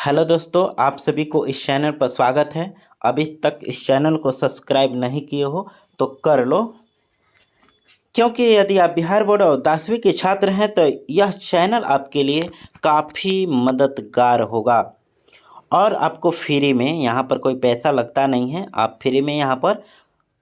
Hello दोस्तों, आप सभी को इस चैनल पर स्वागत है। अभी तक इस चैनल को सब्सक्राइब नहीं किए हो तो कर लो, क्योंकि यदि आप बिहार बोर्ड और 10वीं के छात्र हैं तो यह चैनल आपके लिए काफ़ी मददगार होगा। और आपको फ्री में, यहाँ पर कोई पैसा लगता नहीं है, आप फ्री में यहाँ पर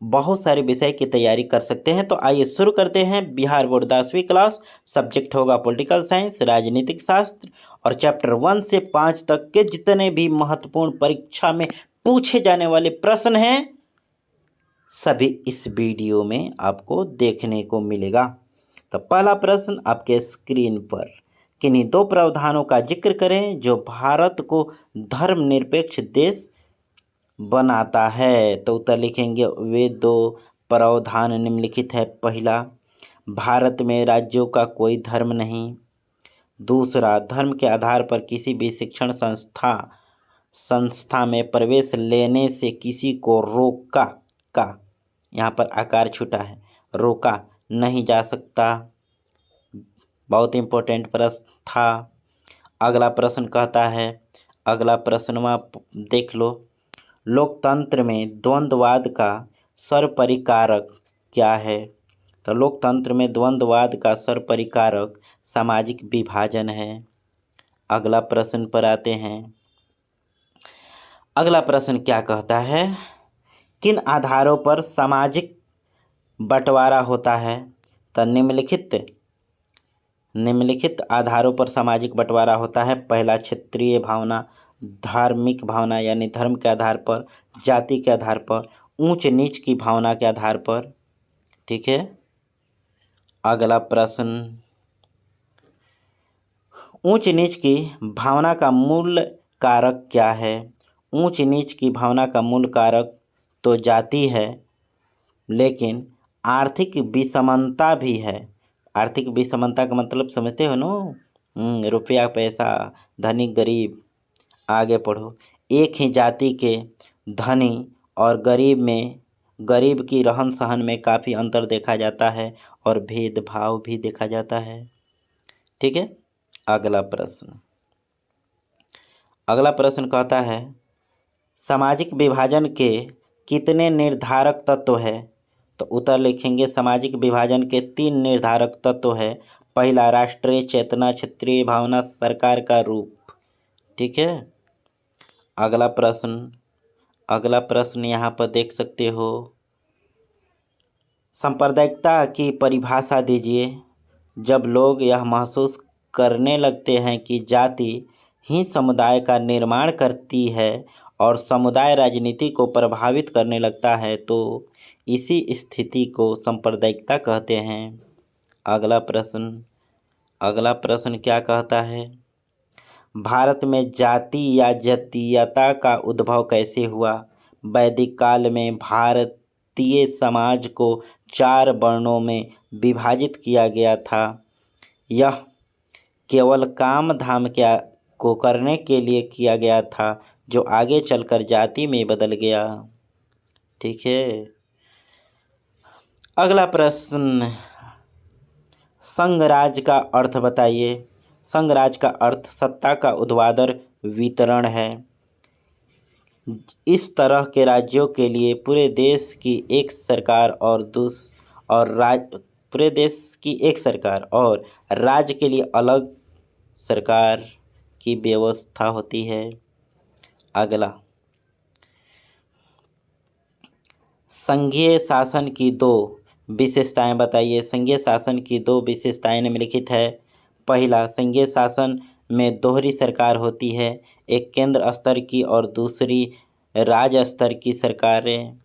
बहुत सारे विषय की तैयारी कर सकते हैं। तो आइए शुरू करते हैं। बिहार बोर्ड 10वीं क्लास, सब्जेक्ट होगा पॉलिटिकल साइंस, राजनीतिक शास्त्र, और चैप्टर 1 से 5 तक के जितने भी महत्वपूर्ण परीक्षा में पूछे जाने वाले प्रश्न हैं सभी इस वीडियो में आपको देखने को मिलेगा। तो पहला प्रश्न आपके स्क्रीन पर, किन्हीं दो प्रावधानों का जिक्र करें जो भारत को धर्मनिरपेक्ष देश बनाता है। तो उत्तर लिखेंगे वे दो प्रावधान निम्नलिखित है। पहला, भारत में राज्यों का कोई धर्म नहीं। दूसरा, धर्म के आधार पर किसी भी शिक्षण संस्था में प्रवेश लेने से किसी को रोका का, यहाँ पर आकार छूटा है, रोका नहीं जा सकता। बहुत इंपॉर्टेंट प्रश्न था। अगला प्रश्न कहता है, अगला प्रश्न देख लो, लोकतंत्र में द्वंद्ववाद का सर्वपरिकारक क्या है। तो लोकतंत्र में द्वंद्ववाद का सर्वपरिकारक सामाजिक विभाजन है। अगला प्रश्न पर आते हैं। अगला प्रश्न क्या कहता है, किन आधारों पर सामाजिक बंटवारा होता है। तो निम्नलिखित आधारों पर सामाजिक बंटवारा होता है। पहला, क्षेत्रीय भावना, धार्मिक भावना यानी धर्म के आधार पर, जाति के आधार पर, ऊंच नीच की भावना के आधार पर। ठीक है। अगला प्रश्न, ऊंच नीच की भावना का मूल कारक क्या है। ऊंच नीच की भावना का मूल कारक तो जाति है, लेकिन आर्थिक विषमता भी है। आर्थिक विषमता का मतलब समझते हो ना, रुपया पैसा, धनिक गरीब। आगे पढ़ो, एक ही जाति के धनी और गरीब में, गरीब की रहन सहन में काफ़ी अंतर देखा जाता है और भेदभाव भी देखा जाता है। ठीक है। अगला प्रश्न कहता है, सामाजिक विभाजन के कितने निर्धारक तत्व है। तो उत्तर लिखेंगे, सामाजिक विभाजन के 3 निर्धारक तत्व है। पहला, राष्ट्रीय चेतना, क्षेत्रीय भावना, सरकार का रूप। ठीक है। अगला प्रश्न यहाँ पर देख सकते हो, सांप्रदायिकता की परिभाषा दीजिए। जब लोग यह महसूस करने लगते हैं कि जाति ही समुदाय का निर्माण करती है और समुदाय राजनीति को प्रभावित करने लगता है, तो इसी स्थिति को सांप्रदायिकता कहते हैं। अगला प्रश्न क्या कहता है, भारत में जाति या जातीयता का उद्भव कैसे हुआ। वैदिक काल में भारतीय समाज को 4 वर्णों में विभाजित किया गया था। यह केवल काम धाम को करने के लिए किया गया था, जो आगे चलकर जाति में बदल गया। ठीक है। अगला प्रश्न, संघराज्य का अर्थ बताइए। संघराज्य का अर्थ सत्ता का ऊर्ध्वाधर वितरण है। इस तरह के राज्यों के लिए पूरे देश की एक सरकार और राज्य के लिए अलग सरकार की व्यवस्था होती है। अगला, संघीय शासन की 2 विशेषताएं बताइए। संघीय शासन की 2 विशेषताएं निम्नलिखित है। पहला, संघीय शासन में दोहरी सरकार होती है, एक केंद्र स्तर की और दूसरी राज्य स्तर की सरकारें।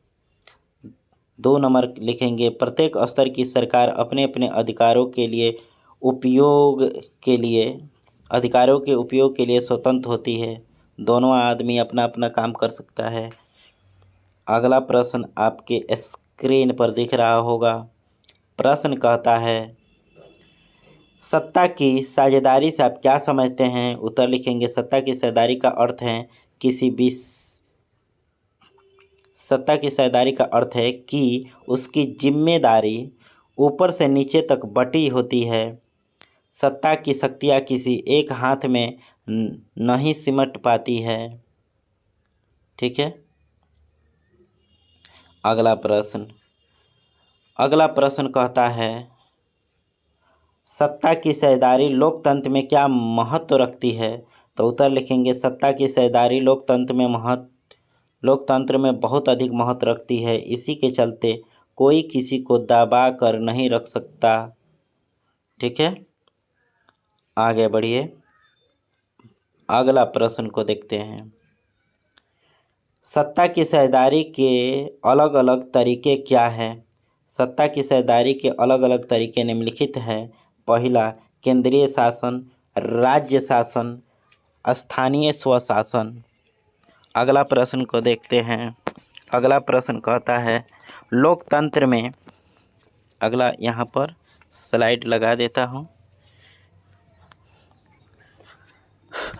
2 नंबर लिखेंगे, प्रत्येक स्तर की सरकार अपने अपने अधिकारों के उपयोग के लिए स्वतंत्र होती है। दोनों आदमी अपना अपना काम कर सकता है। अगला प्रश्न आपके स्क्रीन पर दिख रहा होगा। प्रश्न कहता है, सत्ता की साझेदारी से आप क्या समझते हैं। उत्तर लिखेंगे, सत्ता की साझेदारी का अर्थ है कि उसकी जिम्मेदारी ऊपर से नीचे तक बटी होती है। सत्ता की शक्तियाँ किसी एक हाथ में नहीं सिमट पाती है। ठीक है। अगला प्रश्न कहता है सत्ता की साझेदारी लोकतंत्र में क्या महत्व रखती है। तो उत्तर लिखेंगे सत्ता की साझेदारी लोकतंत्र में बहुत अधिक महत्व रखती है। इसी के चलते कोई किसी को दबा कर नहीं रख सकता। ठीक है, आगे बढ़िए, अगला प्रश्न को देखते हैं। सत्ता की साझेदारी के अलग अलग तरीके क्या हैं। सत्ता की साझेदारी के अलग अलग तरीके निम्नलिखित हैं। पहला, केंद्रीय शासन, राज्य शासन, स्थानीय स्वशासन। अगला प्रश्न को देखते हैं। अगला प्रश्न कहता है लोकतंत्र में, अगला यहाँ पर स्लाइड लगा देता हूँ।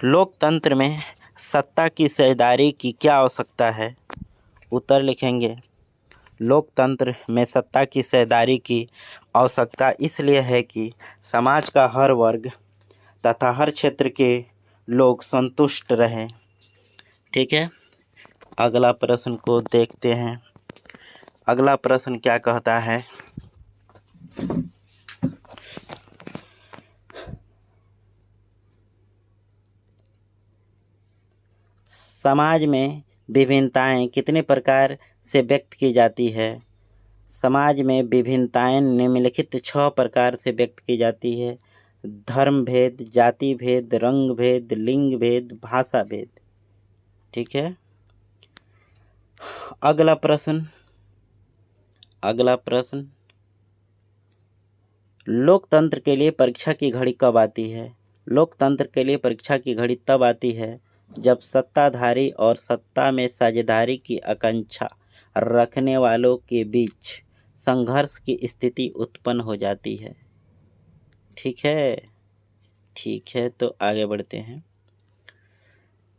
लोकतंत्र में सत्ता की साझेदारी की क्या आवश्यकता है। उत्तर लिखेंगे लोकतंत्र में सत्ता की साझेदारी की आवश्यकता इसलिए है कि समाज का हर वर्ग तथा हर क्षेत्र के लोग संतुष्ट रहें। ठीक है, अगला प्रश्न को देखते हैं। अगला प्रश्न क्या कहता है समाज में विभिन्नताएं कितने प्रकार से व्यक्त की जाती है। समाज में विभिन्नताएं निम्नलिखित 6 प्रकार से व्यक्त की जाती है। धर्म भेद, जाति भेद, रंग भेद, लिंग भेद, भाषा भेद। ठीक है, अगला प्रश्न लोकतंत्र के लिए परीक्षा की घड़ी कब आती है। लोकतंत्र के लिए परीक्षा की घड़ी तब आती है जब सत्ताधारी और सत्ता में साझेदारी की आकांक्षा रखने वालों के बीच संघर्ष की स्थिति उत्पन्न हो जाती है। ठीक है, तो आगे बढ़ते हैं।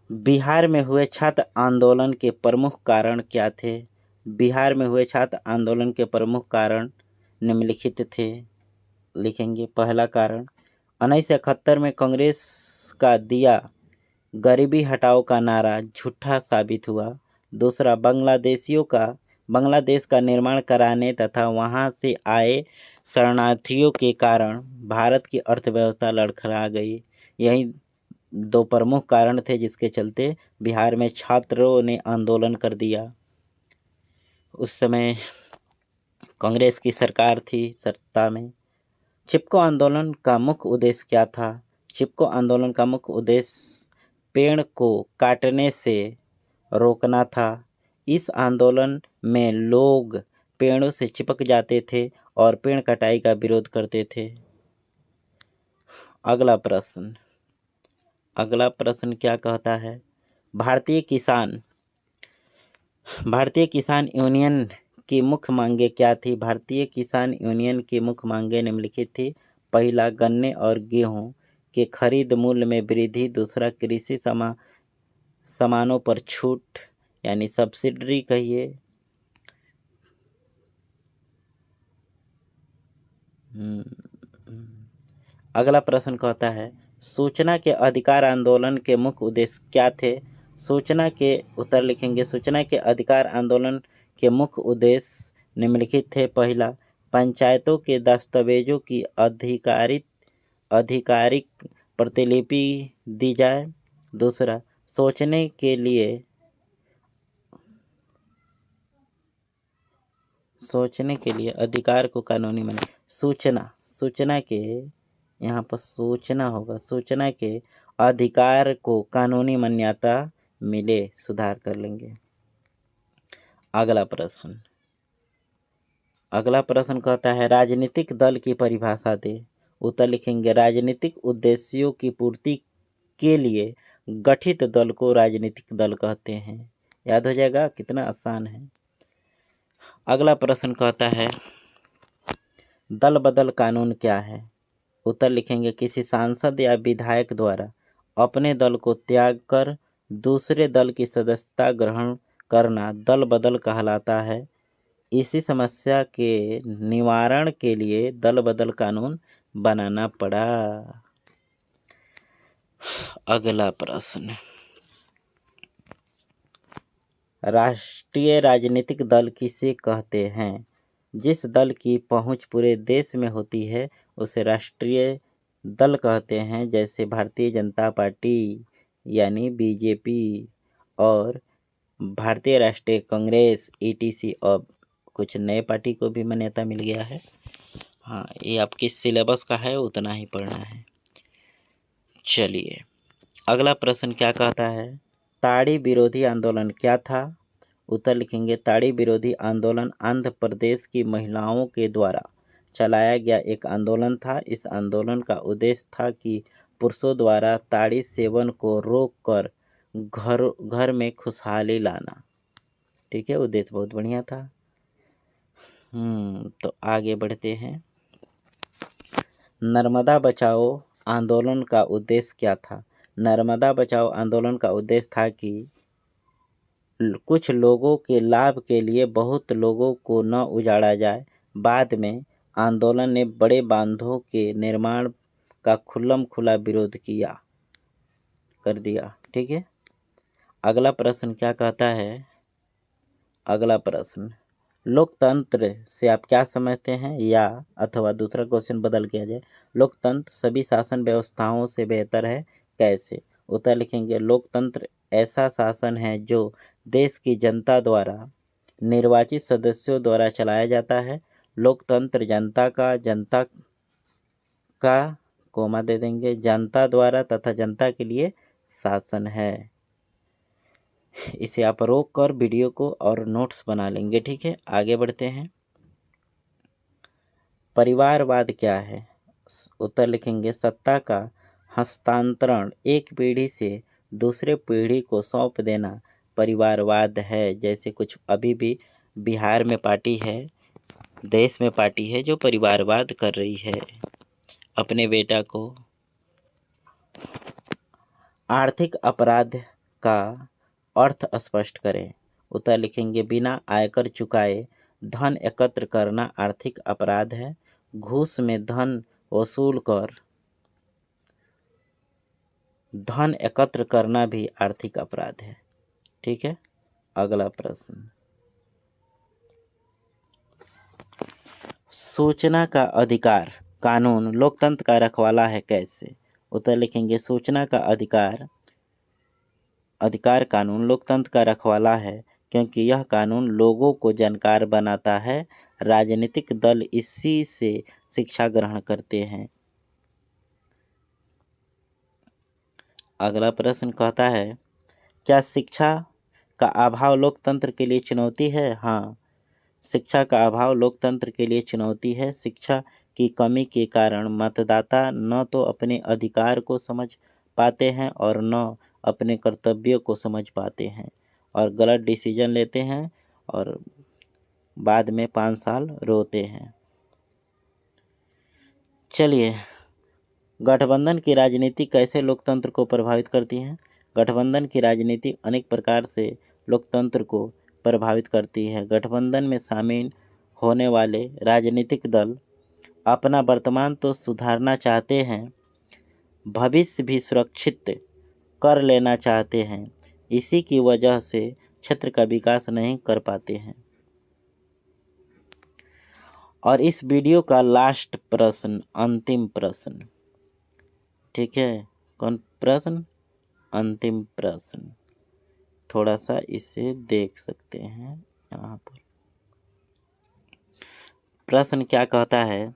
बिहार में हुए छात्र आंदोलन के प्रमुख कारण क्या थे। बिहार में हुए छात्र आंदोलन के प्रमुख कारण निम्नलिखित थे। लिखेंगे पहला कारण 1971 में कांग्रेस का दिया गरीबी हटाओ का नारा झूठा साबित हुआ। दूसरा, बांग्लादेश का निर्माण कराने तथा वहां से आए शरणार्थियों के कारण भारत की अर्थव्यवस्था लड़खड़ा गई। यही 2 प्रमुख कारण थे जिसके चलते बिहार में छात्रों ने आंदोलन कर दिया। उस समय कांग्रेस की सरकार थी सत्ता में। चिपको आंदोलन का मुख्य उद्देश्य क्या था। चिपको आंदोलन का मुख्य उद्देश्य पेड़ को काटने से रोकना था। इस आंदोलन में लोग पेड़ों से चिपक जाते थे और पेड़ कटाई का विरोध करते थे। अगला प्रश्न क्या कहता है भारतीय किसान यूनियन की मुख्य मांगे क्या थी। भारतीय किसान यूनियन की मुख्य मांगे निम्नलिखित थी। पहला, गन्ने और गेहूं के खरीद मूल्य में वृद्धि। दूसरा, कृषि सामानों पर छूट यानी सब्सिडी कहिए। अगला प्रश्न कहता है सूचना के अधिकार आंदोलन के मुख्य उद्देश्य क्या थे। उत्तर लिखेंगे सूचना के अधिकार आंदोलन के मुख्य उद्देश्य निम्नलिखित थे। पहला, पंचायतों के दस्तावेजों की आधिकारिक प्रतिलिपि दी जाए। दूसरा, सोचने के लिए अधिकार को कानूनी माने। सूचना के यहाँ पर सूचना के अधिकार को कानूनी मान्यता मिले, सुधार कर लेंगे। अगला प्रश्न कहता है राजनीतिक दल की परिभाषा दे। उत्तर लिखेंगे राजनीतिक उद्देश्यों की पूर्ति के लिए गठित दल को राजनीतिक दल कहते हैं। याद हो जाएगा, कितना आसान है। अगला प्रश्न कहता है दल बदल कानून क्या है। उत्तर लिखेंगे किसी सांसद या विधायक द्वारा अपने दल को त्याग कर दूसरे दल की सदस्यता ग्रहण करना दल बदल कहलाता है। इसी समस्या के निवारण के लिए दल बदल कानून बनाना पड़ा। अगला प्रश्न, राष्ट्रीय राजनीतिक दल किसे कहते हैं? जिस दल की पहुंच पूरे देश में होती है उसे राष्ट्रीय दल कहते हैं, जैसे भारतीय जनता पार्टी यानी बीजेपी और भारतीय राष्ट्रीय कांग्रेस ETC। अब कुछ नए पार्टी को भी मान्यता मिल गया है। हाँ, ये आपके सिलेबस का है, उतना ही पढ़ना है। चलिए अगला प्रश्न क्या कहता है, ताड़ी विरोधी आंदोलन क्या था? उत्तर लिखेंगे, ताड़ी विरोधी आंदोलन आंध्र प्रदेश की महिलाओं के द्वारा चलाया गया एक आंदोलन था। इस आंदोलन का उद्देश्य था कि पुरुषों द्वारा ताड़ी सेवन को रोककर घर में खुशहाली लाना। ठीक है, उद्देश्य बहुत बढ़िया था। तो आगे बढ़ते हैं। नर्मदा बचाओ आंदोलन का उद्देश्य क्या था? नर्मदा बचाओ आंदोलन का उद्देश्य था कि कुछ लोगों के लाभ के लिए बहुत लोगों को न उजाड़ा जाए। बाद में आंदोलन ने बड़े बांधों के निर्माण का खुल्लम-खुला विरोध कर दिया। ठीक है, अगला प्रश्न क्या कहता है? अगला प्रश्न, लोकतंत्र से आप क्या समझते हैं? या अथवा दूसरा क्वेश्चन बदल किया जाए, लोकतंत्र सभी शासन व्यवस्थाओं से बेहतर है, कैसे? उत्तर लिखेंगे, लोकतंत्र ऐसा शासन है जो देश की जनता द्वारा निर्वाचित सदस्यों द्वारा चलाया जाता है। लोकतंत्र जनता का कोमा दे देंगे, जनता द्वारा तथा जनता के लिए शासन है। इसे आप रोक कर वीडियो को और नोट्स बना लेंगे। ठीक है, आगे बढ़ते हैं। परिवारवाद क्या है? उत्तर लिखेंगे, सत्ता का हस्तांतरण एक पीढ़ी से दूसरे पीढ़ी को सौंप देना परिवारवाद है। जैसे कुछ अभी भी बिहार में पार्टी है, देश में पार्टी है जो परिवारवाद कर रही है अपने बेटा को। आर्थिक अपराध का अर्थ स्पष्ट करें। उत्तर लिखेंगे, बिना आयकर चुकाए धन एकत्र करना आर्थिक अपराध है। घूस में धन वसूल कर धन एकत्र करना भी आर्थिक अपराध है। ठीक है, अगला प्रश्न, सूचना का अधिकार कानून लोकतंत्र का रखवाला है, कैसे? उत्तर लिखेंगे, सूचना का अधिकार कानून लोकतंत्र का रखवाला है क्योंकि यह कानून लोगों को जानकार बनाता है। राजनीतिक दल इसी से शिक्षा ग्रहण करते हैं। अगला प्रश्न कहता है, क्या शिक्षा का अभाव लोकतंत्र के लिए चुनौती है? हाँ, शिक्षा का अभाव लोकतंत्र के लिए चुनौती है। शिक्षा की कमी के कारण मतदाता न तो अपने अधिकार को समझ पाते हैं और न अपने कर्तव्यों को समझ पाते हैं और गलत डिसीजन लेते हैं और बाद में 5 साल रोते हैं। चलिए, गठबंधन की राजनीति कैसे लोकतंत्र को प्रभावित करती है? गठबंधन की राजनीति अनेक प्रकार से लोकतंत्र को प्रभावित करती है। गठबंधन में शामिल होने वाले राजनीतिक दल अपना वर्तमान तो सुधारना चाहते हैं, भविष्य भी सुरक्षित कर लेना चाहते हैं। इसी की वजह से क्षेत्र का विकास नहीं कर पाते हैं। और इस वीडियो का लास्ट प्रश्न, अंतिम प्रश्न, ठीक है, कौन प्रश्न? अंतिम प्रश्न, थोड़ा सा इसे देख सकते हैं यहाँ पर। प्रश्न क्या कहता है,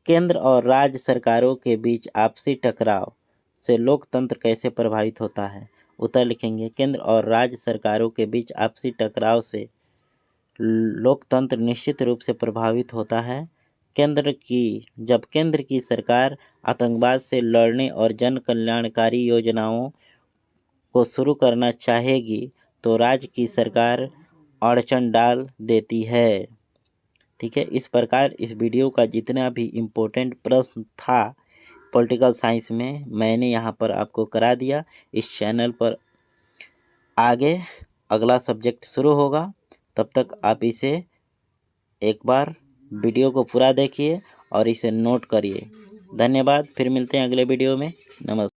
केंद्र और राज्य सरकारों के बीच आपसी टकराव से लोकतंत्र कैसे प्रभावित होता है? उत्तर लिखेंगे, केंद्र और राज्य सरकारों के बीच आपसी टकराव से लोकतंत्र निश्चित रूप से प्रभावित होता है। जब केंद्र की सरकार आतंकवाद से लड़ने और जन कल्याणकारी योजनाओं को शुरू करना चाहेगी तो राज्य की सरकार अड़चन डाल देती है। ठीक है, इस प्रकार इस वीडियो का जितना भी इम्पोर्टेंट प्रश्न था पॉलिटिकल साइंस में मैंने यहाँ पर आपको करा दिया। इस चैनल पर आगे अगला सब्जेक्ट शुरू होगा, तब तक आप इसे एक बार वीडियो को पूरा देखिए और इसे नोट करिए। धन्यवाद, फिर मिलते हैं अगले वीडियो में। नमस्कार।